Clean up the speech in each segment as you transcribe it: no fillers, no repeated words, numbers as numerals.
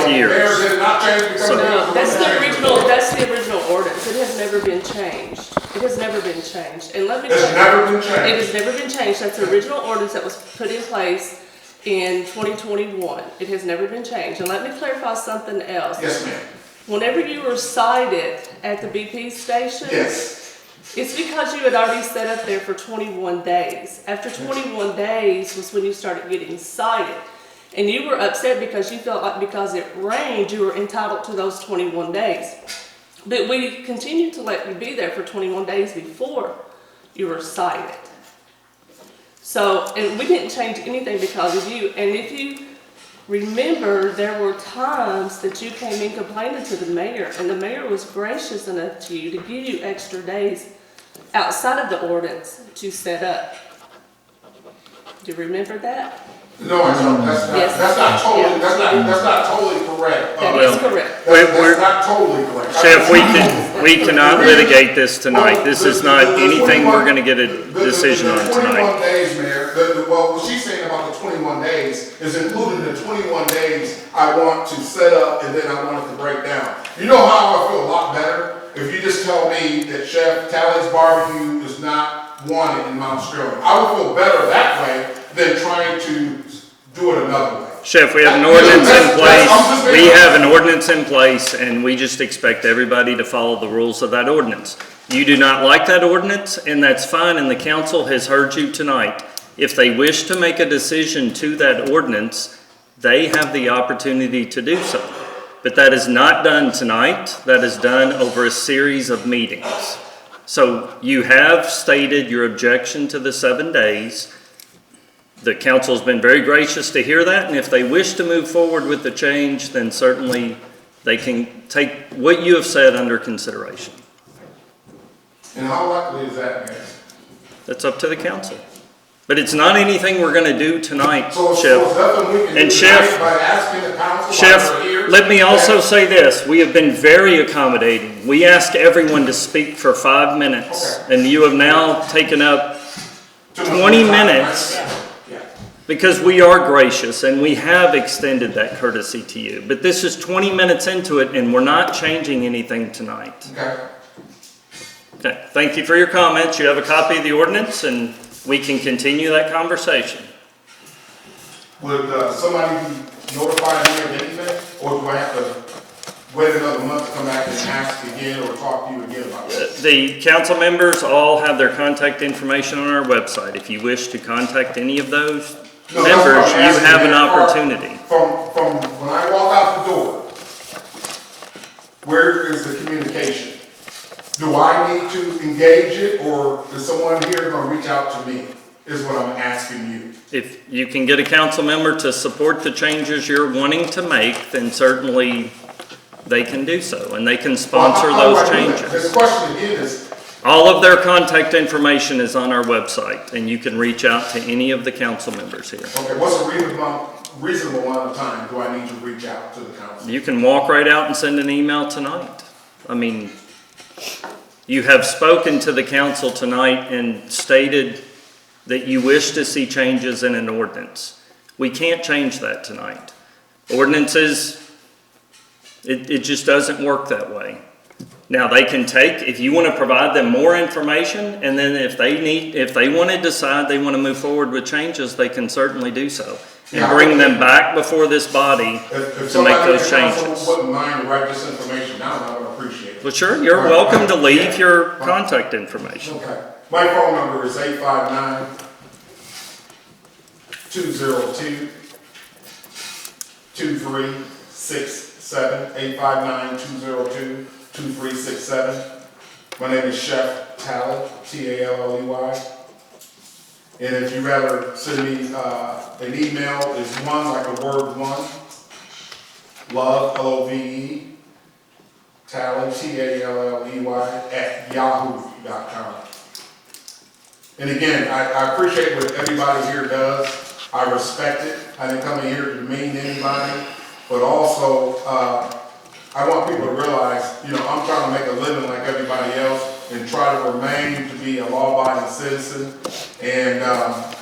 4.5 years. Mayor, did it not change because So- No, that's the original ordinance. It has never been changed. It has never been changed. And let me It's tell you, never been it changed. has never been changed. That's the original ordinance that was put in place in 2021. It has never been changed. And let me clarify something else. Yes, ma'am. Whenever you were cited at the BP station, Yes. it's because you had already set up there for 21 days. After 21 days was when you started getting cited. And you were upset because you felt like because it rained, you were entitled to those 21 days. But we continued to let you be there for 21 days before you were cited. So, and we didn't change anything because of you. And if you remember, there were times that you came in complaining to the mayor, and the mayor was gracious enough to you to give you extra days outside of the ordinance to set up. Do you remember that? No, I don't. Yes. That's not totally, Yeah. that's not totally correct. That Well, is correct. That's not totally correct. Sheriff, we cannot litigate this tonight. This is not anything we're gonna get a decision on The tonight. 21 days, Mayor, well, what she's saying about the 21 days is including the 21 days I want to set up and then I want it to break down. You know how I feel a lot better if you just tell me that Chef Tally's barbecue is not wanted in Mount Sterling. I would feel better that way than trying to do it another way. Chef, we have an ordinance in place. We have an ordinance in place, and we just expect everybody to follow the rules of that ordinance. You do not like that ordinance, and that's fine, and the council has heard you tonight. If they wish to make a decision to that ordinance, they have the opportunity to do so. But that is not done tonight. That is done over a series of meetings. So you have stated your objection to the 7 days. The council's been very gracious to hear that, and if they wish to move forward with the change, then certainly they can take what you have said under consideration. And how likely is that, Mayor? That's up to the council. But it's not anything we're gonna do tonight, So it's Chef. nothing we can And do Chef- tonight by asking the council while Chef, they're here? let me also say this, we have been very accommodating. We ask everyone to speak for 5 minutes, and you have now taken up Too much 20 time, right? minutes. Yeah. because we are gracious and we have extended that courtesy to you. But this is 20 minutes into it and we're not changing anything tonight. Okay. Okay, thank you for your comments. You have a copy of the ordinance and we can continue that conversation. Would somebody be notified me of anything, or do I have to wait another month to come back and ask again or talk to you again about this? The council members all have their contact information on our website. If you wish to contact any of those No, that's what members, I'm you asking, have an man. opportunity. From when I walk out the door, where is the communication? Do I need to engage it, or is someone here gonna reach out to me, is what I'm asking you. If you can get a council member to support the changes you're wanting to make, then certainly they can do so, and they can sponsor Well, those how do I do that? changes. The question again is, All of their contact information is on our website, and you can reach out to any of the council members here. okay, what's a reasonable amount of time do I need to reach out to the council? You can walk right out and send an email tonight. I mean, you have spoken to the council tonight and stated that you wish to see changes in an ordinance. We can't change that tonight. Ordinances, it just doesn't work that way. Now, they can take, if you want to provide them more information, and then if they want to decide they want to move forward with changes, they can certainly do so. And Yeah, bring them back before this body If to make somebody in those the council changes. wouldn't mind to write this information down, I would appreciate it. Well, sure, you're welcome to leave your contact information. Okay, my phone number is 859-202-2367, 859-202-2367. My name is Chef Talley, T-A-L-L-E-Y. And if you'd rather send me an email, it's one, like the word one, love, L-O-V-E, Talley, T-A-L-L-E-Y, @yahoo.com. And again, I appreciate what everybody here does. I respect it. I didn't come in here to demean anybody, but also, I want people to realize, you know, I'm trying to make a living like everybody else and try to remain to be a law-abiding citizen. And I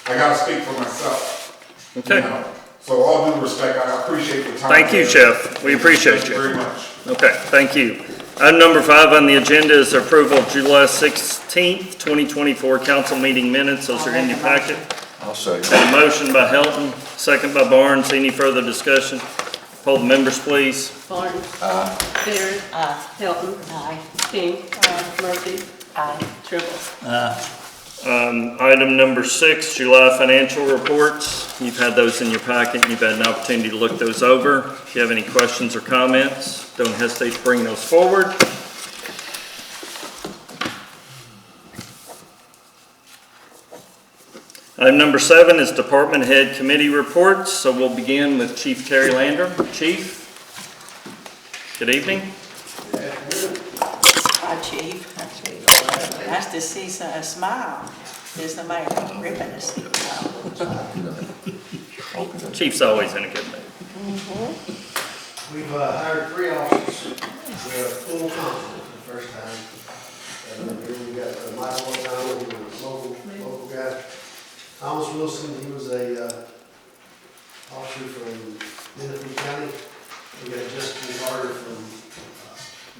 gotta speak for myself. Okay. You know? So all due respect, I appreciate the time. Thank you, Chef. We appreciate Thank you you. very much. Okay, thank you. Item number 5 on the agenda is approval of July 16th, 2024 council meeting minutes. Those are in your packet. I'll second. Got a motion by Helton, second by Barnes. Any further discussion? Poll the members, please. Barton. Aye. Barron. Hilton. Aye. King. Murphy. Tribble. Item number 6, July financial reports. You've had those in your packet. You've had an opportunity to look those over. If you have any questions or comments, don't hesitate to bring those forward. Item number 7 is department head committee reports. So we'll begin with Chief Terry Landrum. Chief, good evening. Hi, Chief. Nice to see a smile. There's the mayor ripping us. Chief's always in a good mood. We've hired 3 officers. We're a full complement for the first time. We got Michael O'Donnell, who was a local guy. Thomas Wilson, he was a officer from Menifee County. We got Justin Carter from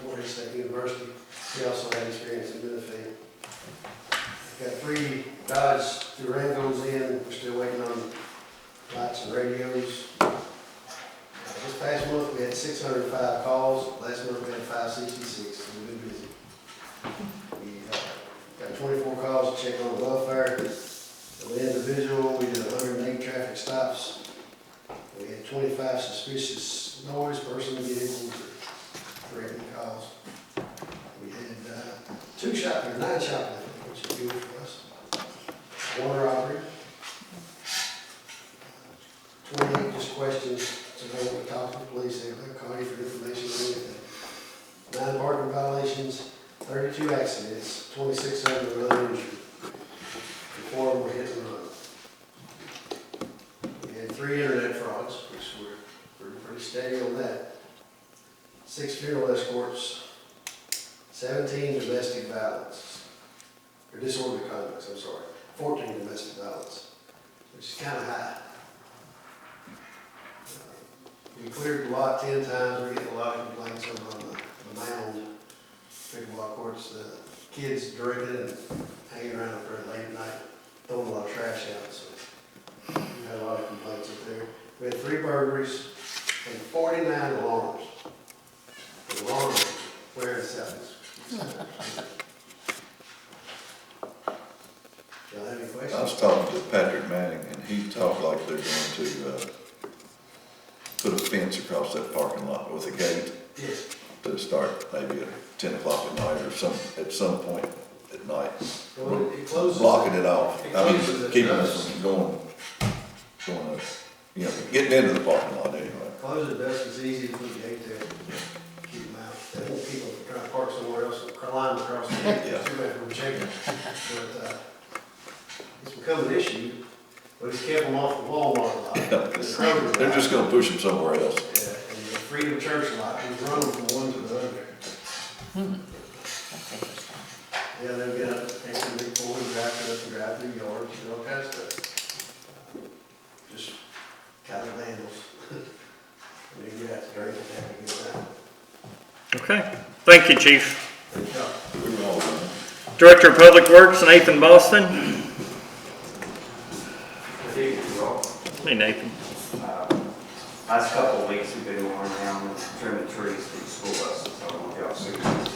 Morehead State University. He also had experience in Menifee. We've got 3 Dodge Durangos in. We're still waiting on lights and radios. This past month, we had 605 calls. Last month, we had 566, so we've been busy. We got 24 calls to check on the welfare. The individual, we did 108 traffic stops. We had 25 suspicious noise, person, vehicles, or threatening calls. We had 9 shoplifting, which is good for us. 1 robbery. 28 just questions to know what to talk to the police. They'll call you for information on anything. 9 parking violations, 32 accidents, 26 of them were uninjured. 4 of them were hit and run. We had 3 internet frauds, which we're pretty steady on that. 6 funeral escorts, 17 domestic violence, or disorderly conduct, 14 domestic violence, which is kind of high. We cleared the lot 10 times. We're getting a lot of complaints over on the mound, pickleball courts. The kids drinking and hanging around up there late at night, throwing a lot of trash out. So we had a lot of complaints up there. We had 3 burglaries and 49 alarms. The alarms wearing seconds. Y'all have any I questions? was talking to Patrick Manning, and he talked like they're going to put a fence across that parking lot with a gate Yes. to start maybe at 10 o'clock at night or at some point at night. Well, it closes. Blocking it off. It I mean, closes at keeping us dusk. from going, getting into the parking lot anyway. Close at dusk, it's easy to put a gate there, keep them out. They won't keep them trying to park somewhere else, and climb across the gate, Yeah. too bad for them checking. But, it's become an issue, but it's kept them off the Walmart lot. the Kroger lot. They're just gonna push them somewhere else. Yeah, and the Freedom Church lot, we run them from one to the other. Yeah, they'll get up, take some big boy, drive it up and drive through yards, and all kinds of stuff. Just kind of vandals. When they get out to drink and have a good time. Okay. Thank you, Chief. Good job. We were all done. Director of Public Works, Nathan Boston. Good evening, you all. Hey, Nathan. Last couple of weeks, we've been going around and trimming trees for the school buses, so I don't know if y'all see this.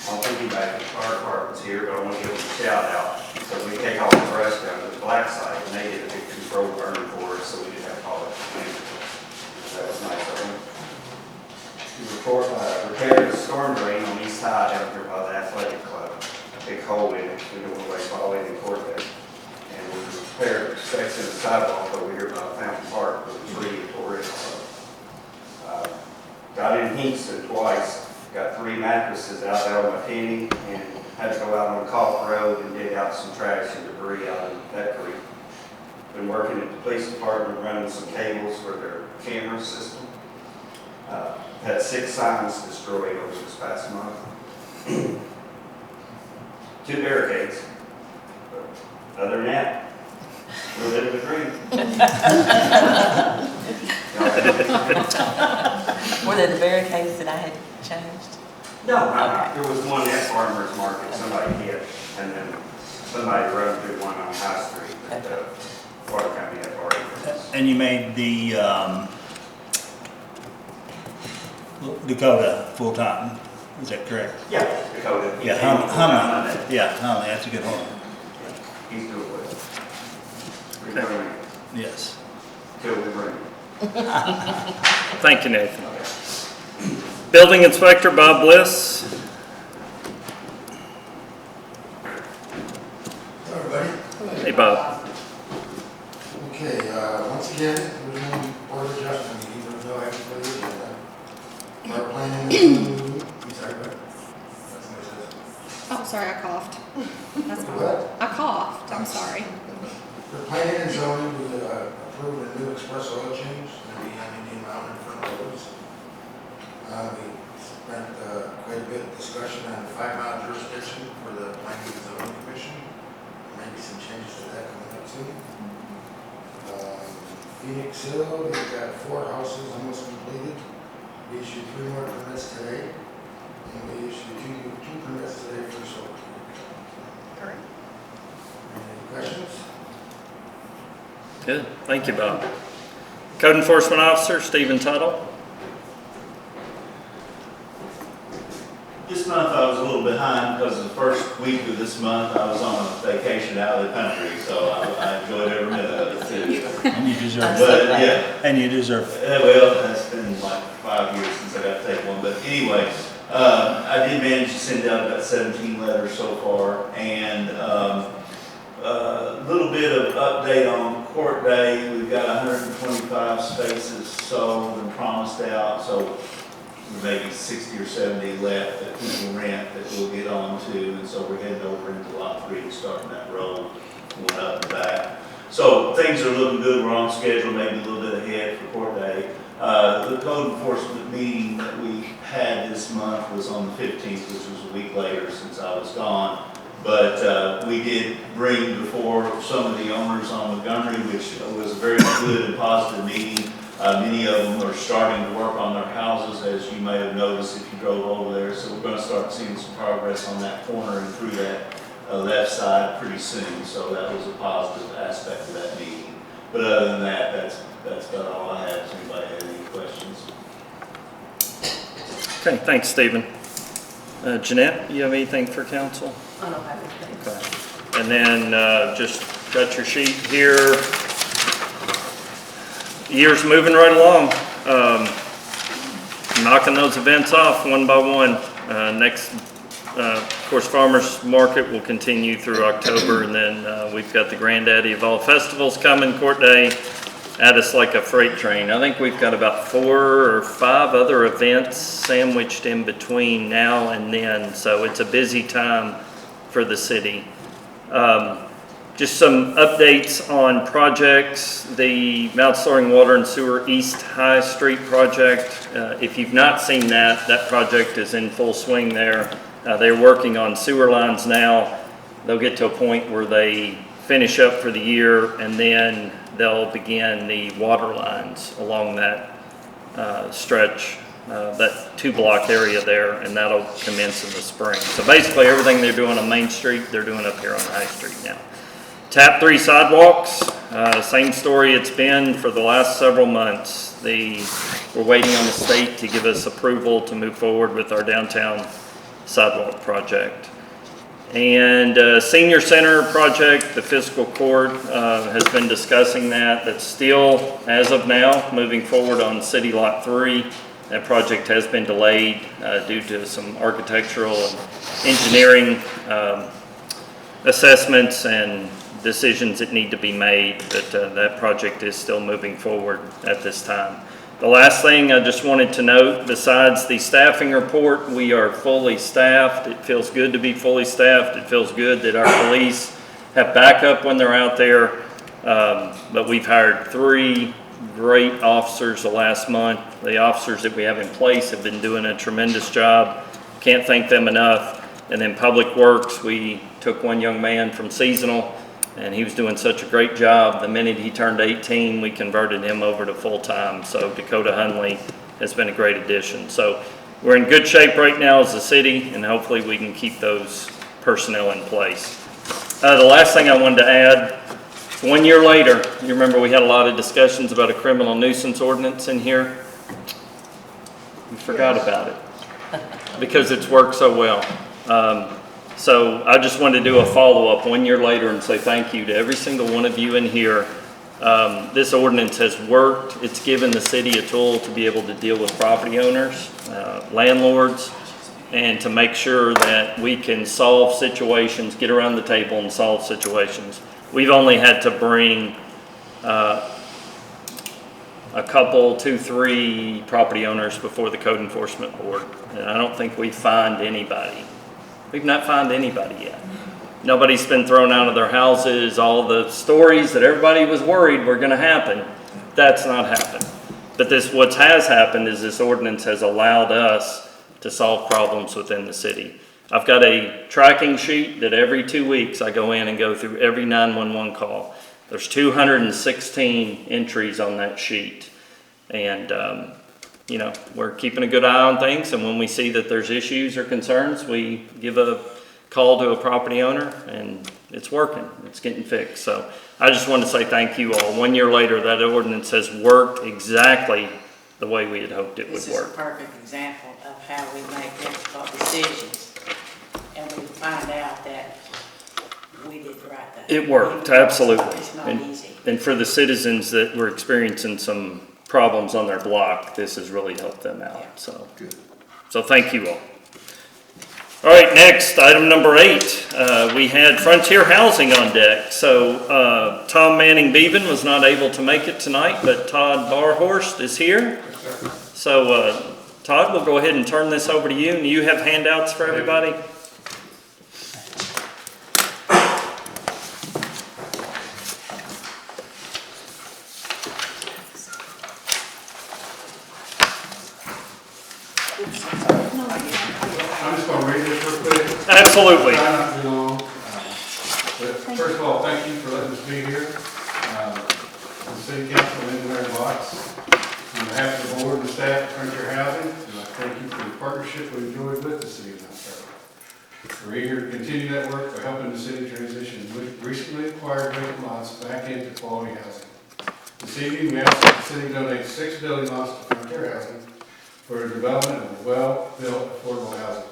I'll piggyback the fire department's here, but I want to give them a shout out. So we take all the brush down to the black side, and they did a big control burn for us, so we didn't have to call it. That was nice of them. We repaired the storm drain on east side out here by the athletic club. A big hole in it, we don't want to waste all in the court there. And we repaired the section of the sidewalk over here by Fountain Park with a tree and tore it. Got in Hingston twice, got 3 mattresses out there on my penny, and had to go out on Coff Road and dig out some trash and debris out in that creek. Been working at the police department running some cables for their camera system. Had 6 signs destroyed over this past month. 2 barricades. But other than that, We're living the dream. Were there the barricades that I had changed? No, there was one at Farmer's Market, somebody hit, and then somebody run through one on High Street that the water company had already fixed. And you made the Dakota full-time, is that correct? Yeah, Dakota. Yeah, Huntley, yeah, Huntley, that's a good one, He's doing well. We're running, yes. till we run. Thank you, Nathan. Building Inspector Bob Bliss. Hello, everybody. Hey, Bob. Okay, once again, we're doing Board of Adjustment meeting, there's no action for the agenda. Our planning to, I'm sorry, what? That's what it says. Oh, sorry, I coughed. That's fine. What? I coughed, I'm sorry. The planning and zoning to approve a new express oil change, and we have Indian Mountain in front of those. We spent quite a bit of discussion on the 5-mile jurisdiction for the planning and zoning commission. Maybe some changes to that coming up soon. Phoenix Hill, we've got 4 houses almost completed. We issued 3 more permits today, and we issued two permits today for solar. Any questions? Good, thank you, Bob. Code Enforcement Officer, Stephen Tuttle. This month I was a little behind because the first week of this month I was on a vacation out of the country, so I enjoyed every minute of it too. And you deserve it. But yeah, And you deserve it. well, it's been like 5 years since I got to take one, but anyway, I did manage to send out about 17 letters so far, and a little bit of update on court day. We've got 125 spaces sold and promised out, so maybe 60 or 70 left that people rent that we'll get on to, and so we're heading over into lot 3 and starting that road, going up and back. So things are looking good, we're on schedule, maybe a little bit ahead for court day. The code enforcement meeting that we had this month was on the 15th, which was a week later since I was gone. But we did bring before some of the owners on Montgomery, which was a very good and positive meeting. Many of them are starting to work on their houses, as you may have noticed if you drove over there. So we're going to start seeing some progress on that corner and through that left side pretty soon. So that was a positive aspect of that meeting. But other than that, that's about all I have. Does anybody have any questions? Okay, thanks, Stephen. Jeanette, you have anything for council? I don't have anything. Okay. And then just got your sheet here. Year's moving right along. Knocking those events off one by one. Next, of course, Farmers Market will continue through October, and then we've got the granddaddy of all festivals coming, Court Day, at us like a freight train. I think we've got about 4 or 5 other events sandwiched in between now and then, so it's a busy time for the city. Just some updates on projects. The Mount Storing Water and Sewer East High Street project. If you've not seen that, that project is in full swing there. They're working on sewer lines now. They'll get to a point where they finish up for the year, and then they'll begin the water lines along that stretch, that 2-block area there, and that'll commence in the spring. So basically everything they're doing on Main Street, they're doing up here on High Street now. TAP 3 sidewalks, same story it's been for the last several months. We're waiting on the state to give us approval to move forward with our downtown sidewalk project. And senior center project, the fiscal court has been discussing that. That's still, as of now, moving forward on City Lot 3. That project has been delayed due to some architectural and engineering assessments and decisions that need to be made, but that project is still moving forward at this time. The last thing I just wanted to note, besides the staffing report, we are fully staffed. It feels good to be fully staffed. It feels good that our police have backup when they're out there. But we've hired 3 great officers the last month. The officers that we have in place have been doing a tremendous job. Can't thank them enough. And then Public Works, we took one young man from seasonal And he was doing such a great job. The minute he turned 18, we converted him over to full-time. So Dakota Hunley has been a great addition. So we're in good shape right now as a city, and hopefully we can keep those personnel in place. The last thing I wanted to add, 1 year later, you remember we had a lot of discussions about a criminal nuisance ordinance in here? We forgot about it because it's worked so well. So I just wanted to do a follow-up 1 year later and say thank you to every single one of you in here. This ordinance has worked. It's given the city a tool to be able to deal with property owners, landlords, and to make sure that we can solve situations, get around the table and solve situations. We've only had to bring a couple, 2, 3 property owners before the code enforcement board. And I don't think we've fined anybody. We've not fined anybody yet. Nobody's been thrown out of their houses. All the stories that everybody was worried were gonna happen, that's not happened. But what has happened is this ordinance has allowed us to solve problems within the city. I've got a tracking sheet that every 2 weeks I go in and go through every 911 call. There's 216 entries on that sheet. And, you know, we're keeping a good eye on things. And when we see that there's issues or concerns, we give a call to a property owner and it's working. It's getting fixed. So I just want to say thank you all. 1 year later, that ordinance has worked exactly the way we had hoped it would This is work. a perfect example of how we make difficult decisions, and we find out that we did the right thing. It worked, absolutely. It's not And- easy. And for the citizens that were experiencing some problems on their block, this has really helped them out, so. Good. So thank you all. All right, next, item number 8. We had Frontier Housing on deck. So Tom Manning Beaven was not able to make it tonight, but Todd Barhorst is here. So Todd, we'll go ahead and turn this over to you, and you have handouts for everybody? I'm just gonna read this real quick. Absolutely. Try not to be long. But first of all, thank you for letting us be here. The city council and Larry Watts, on behalf of the board and staff at Frontier Housing, I'd like to thank you for the partnership we enjoyed with the city of Mount Sterling. We're eager to continue that work by helping the city transition recently acquired vacant lots back into quality housing. This evening, we ask that the city donate 6 building lots to Frontier Housing for the development of well-built affordable housing.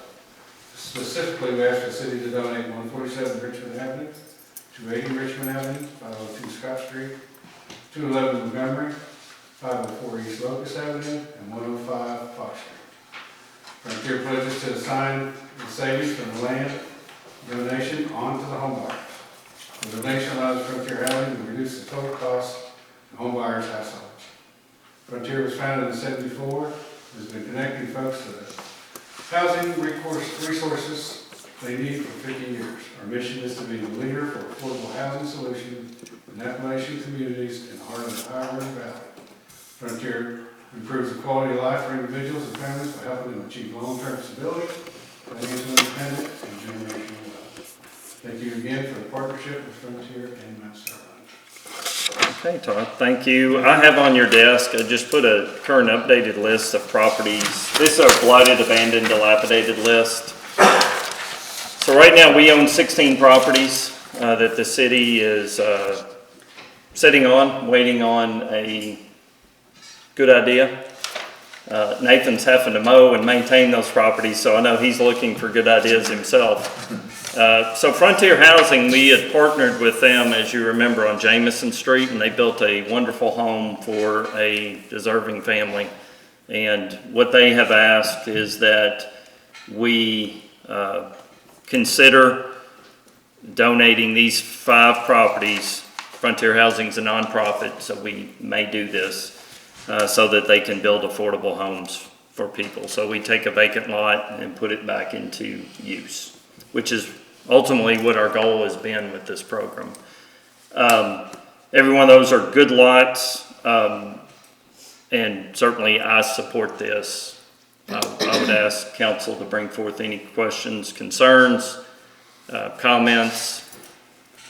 Specifically, we ask the city to donate 147 Richmond Avenue, 280 Richmond Avenue, 502 Scott Street, 211 Montgomery, 504 East Locust Avenue, and 105 Fox Street. Frontier pledges to assign the savings from the land donation onto the home buyers. The donation allows Frontier Housing to reduce the total cost of home buyers' households. Frontier was founded in '74, has been connecting folks to the housing resources they need for 50 years. Our mission is to be the leader for affordable housing solutions in Appalachian communities in the heart of the Ohio River Valley. Frontier improves the quality of life for individuals and families by helping them achieve long-term stability, financial independence, and generational wealth. Thank you again for the partnership with Frontier and Mount Sterling. Okay, Todd, thank you. I have on your desk, I just put a current updated list of properties. This is our blighted, abandoned, dilapidated list. So right now, we own 16 properties that the city is sitting on, waiting on a good idea. Nathan's having to mow and maintain those properties, so I know he's looking for good ideas himself. So Frontier Housing, we had partnered with them, as you remember, on Jamison Street, and they built a wonderful home for a deserving family. And what they have asked is that we consider donating these 5 properties. Frontier Housing is a nonprofit, so we may do this so that they can build affordable homes for people. So we take a vacant lot and put it back into use, which is ultimately what our goal has been with this program. Every one of those are good lots, and certainly I support this. I would ask council to bring forth any questions, concerns, comments.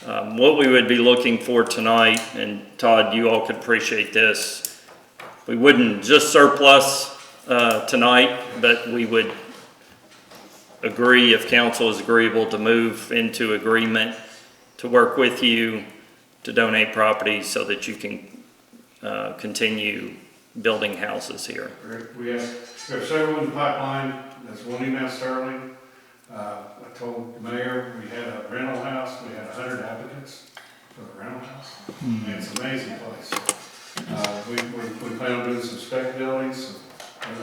What we would be looking for tonight, and Todd, you all could appreciate this, we wouldn't just surplus tonight, but we would agree, if council is agreeable, to move into agreement to work with you to donate property so that you can continue building houses here. We have several in the pipeline. That's one email Sterling. I told the mayor we had a rental house. We had 100 applicants for the rental house. And it's an amazing place. We plan on doing some spec buildings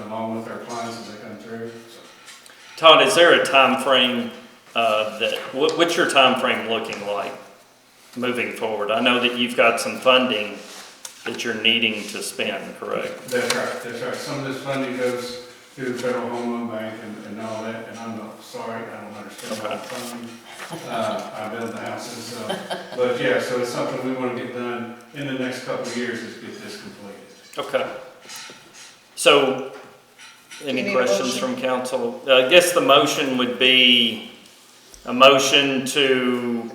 along with our clients as they come through. So. Todd, is there a time frame what's your time frame looking like moving forward? I know that you've got some funding that you're needing to spend, correct? That's right. Some of this funding goes through the Federal Home Loan Bank and all that, and I'm not sorry, I don't understand about funding. I build the houses, so, but yeah, so it's something we want to get done in the next couple of years is get this completed. Okay. So, any questions from council? I guess the motion would be a motion to,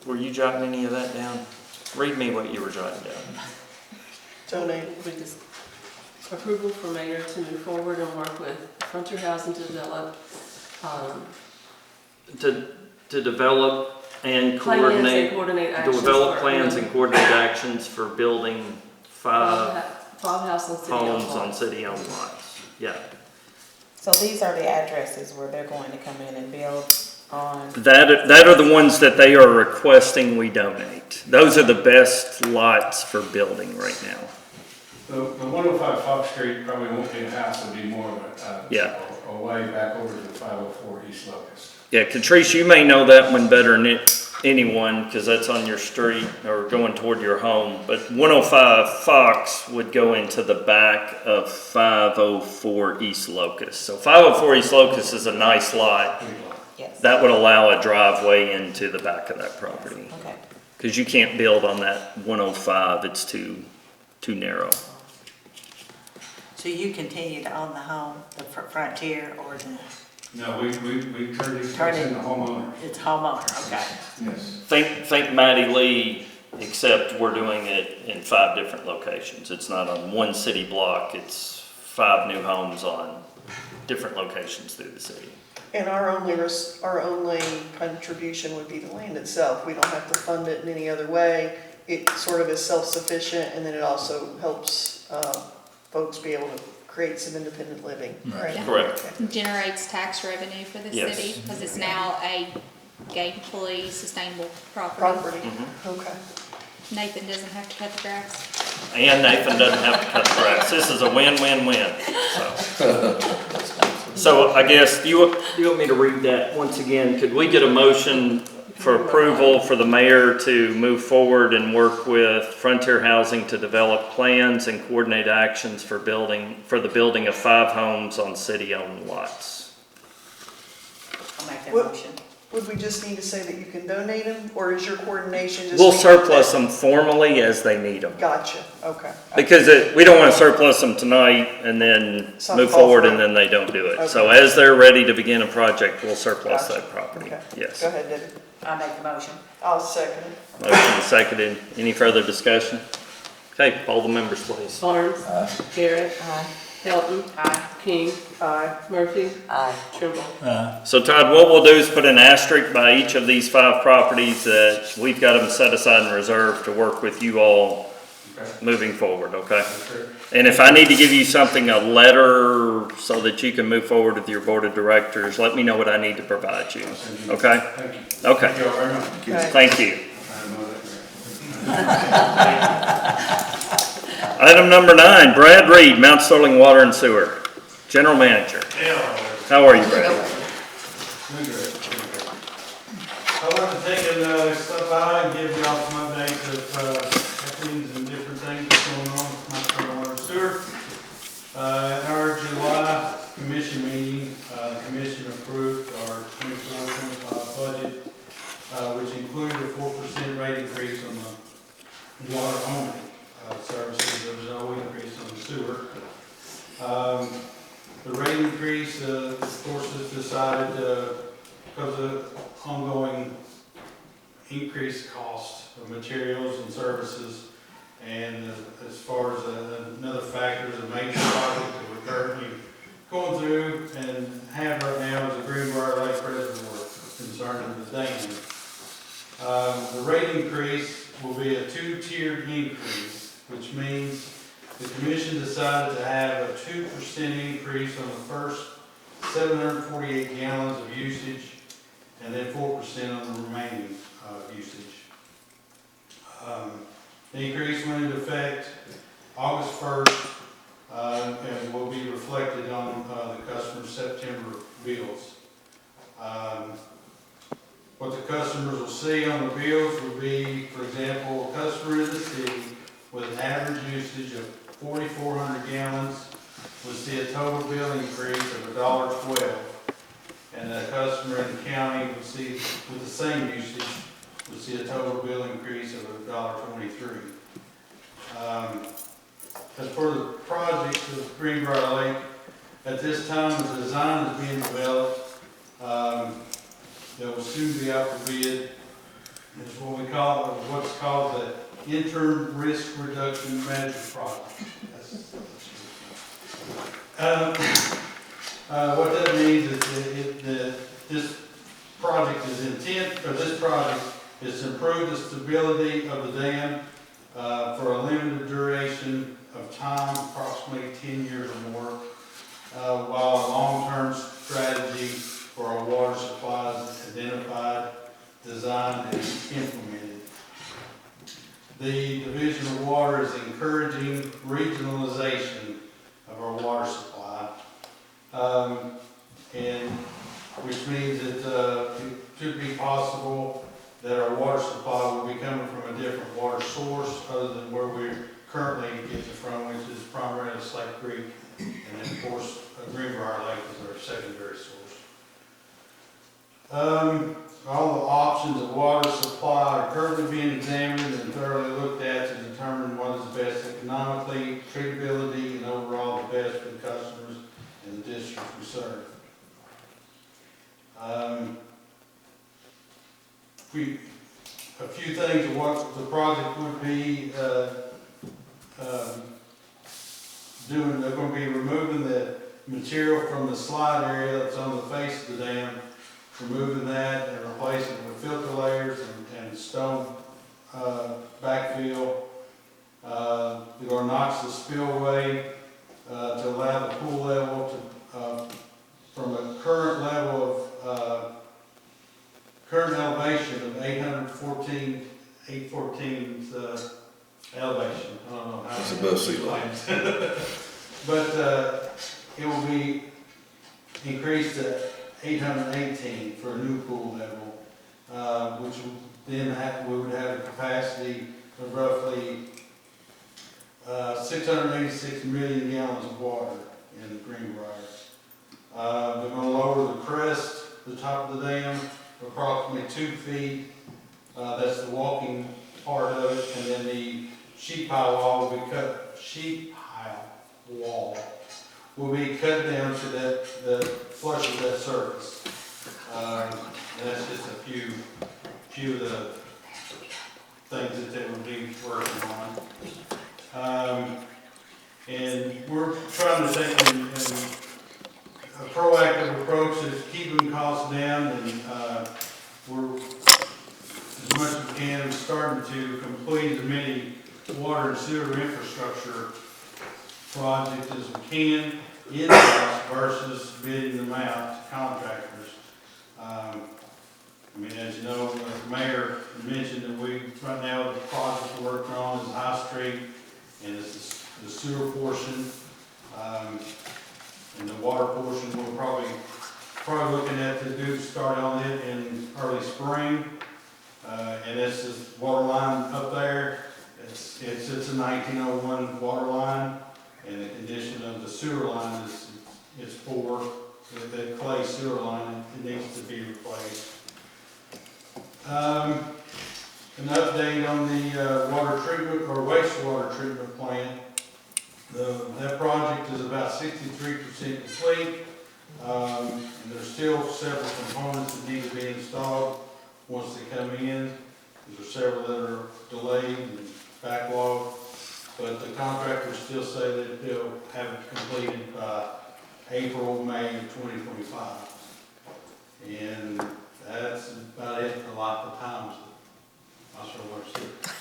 were you jotting any of that down? Read me what you were jotting down. Approval for mayor to move forward and work with Frontier Housing to develop To develop and plans and coordinate, coordinate actions. develop for- plans and coordinate actions for building five five houses on city homes on lots. city-owned lots. Yeah. So these are the addresses where they're going to come in and build on. That are the ones that they are requesting we donate. Those are the best lots for building right now. The 105 Fox Street probably won't be a house, it'll be more of a way back over to the 504 East Locust. Yeah, Catrice, you may know that one better than anyone, because that's on your street or going toward your home. But 105 Fox would go into the back of 504 East Locust. So 504 East Locust is a nice lot. Yes. That would allow a driveway into the back of that property. Okay. Because you can't build on that 105, it's too narrow. So you continue to own the home, the Frontier, or the? No, we turned these into homeowner. It's homeowner, okay. Yes. Think Matty Lee, except we're doing it in 5 different locations. It's not on one city block, it's 5 new homes on different locations through the city. And our only contribution would be the land itself. We don't have to fund it in any other way. It sort of is self-sufficient, and then it also helps folks be able to create some independent living, right? Correct. Okay. Generates tax revenue for the Yes. city, because it's now a gainfully sustainable property. Property, Mm-hmm. okay. Nathan doesn't have to cut the grass. And Nathan doesn't have to cut the grass. This is a win-win-win, so. So I guess, do you want me to read that once again? Could we get a motion for approval for the mayor to move forward and work with Frontier Housing to develop plans and coordinate actions for the building of 5 homes on city-owned lots? I'll make that What- motion. Would we just need to say that you can donate them, or is your coordination just? We'll mean surplus that- them formally as they need them. Gotcha, okay. Because we don't want to surplus them tonight and then Some move fall forward through. and then they don't do it. So Okay. as they're ready to begin a project, we'll surplus Gotcha. that property. Okay. Yes. Go ahead, David. I'll make the motion. I'll second it. Motion seconded. Any further discussion? Okay, poll the members, please. Barnes. Garrett. Aye. Helton. Aye. King. Aye. Murphy. Aye. Trimble. So Todd, what we'll do is put an asterisk by each of these 5 properties that we've got them set aside in reserve to work with you all Okay. moving forward, okay? Sure. And if I need to give you something, a letter, so that you can move forward with your board of directors, let me know what I need to provide you, okay? Thank you. Okay, Thank you all very much. Okay. thank you. I know that. Great. Item number 9, Brad Reed, Mount Sterling Water and Sewer, General Manager. How are you, Brad? Doing good. I want to take and stop by and give you all some updates of things and different things that's going on with Mount Sterling Water and Sewer. At our July commission meeting, the commission approved our 24-25 budget, which included a 4% rate increase on the water only services. There was no increase on the sewer. The rate increase, of course, is decided because of ongoing increased cost of materials and services. And as far as another factor, is a major project that we're currently going through and have right now is the Greenbrier Lake Reservoir concerning the dam. The rate increase will be a two-tiered increase, which means the commission decided to have a 2% increase on the first 748 gallons of usage, and then 4% on the remaining usage. The increase went into effect August 1st, and will be reflected on the customer's September bills. What the customers will see on the bills will be, for example, a customer in the city with an average usage of 4,400 gallons will see a total bill increase of $1.12. And a customer in the county will see, with the same usage, will see a total bill increase of $1.23. As for the project of Greenbrier Lake, at this time the design is being developed. That will soon be out for bid. It's what we call, what's called the interim risk reduction measure project. What that means is that this project is this project is to improve the stability of the dam for a limited duration of time, approximately 10 years or more, while a long-term strategy for our water supply is identified, designed, and implemented. The Division of Water is encouraging regionalization of our water supply, and which means that it should be possible that our water supply will be coming from a different water source other than where we currently get it from, which is primarily Slate Creek, and then of course Greenbrier Lake is our secondary source. All the options of water supply are currently being examined and thoroughly looked at to determine what is best economically, treatability, and overall the best for the customers and the districts we serve. A few things of what the project would be doing. They're going to be removing the material from the slide area that's on the face of the dam, removing that and replacing it with filter layers and stone backfill. They're going to notch the spillway to allow the pool level to, from a current level of current elevation of 814 elevation. I don't know how It's above sea level. But it will be increased to 818 for a new pool level, which will then we would have a capacity of roughly 686 million gallons of water in the Greenbrier. They're going to lower the crest, the top of the dam, approximately 2 feet. That's the walking part of it, and then the sheet pile wall will be cut. Sheet pile wall will be cut down to that flushes that surface. And that's just a few of the things that they will be working on. And we're trying to take a proactive approach to keeping costs down, and we're, as much as we can, starting to complete as many water and sewer infrastructure projects as we can in-house versus bidding them out to contractors. I mean, as you know, the mayor mentioned that right now the project we're working on is High Street, and it's the sewer portion, and the water portion we're probably looking at to start on it in early spring. And this is water line up there. It's a 1901 water line, and the condition of the sewer line is poor. So that clay sewer line, it needs to be replaced. An update on the water treatment or wastewater treatment plant. That project is about 63% complete. And there's still several components that need to be installed once they come in. There's several that are delayed and backlogged, but the contractors still say that they'll have it completed by April, May 2025. And that's about it for a lot of times. I sure want to see it.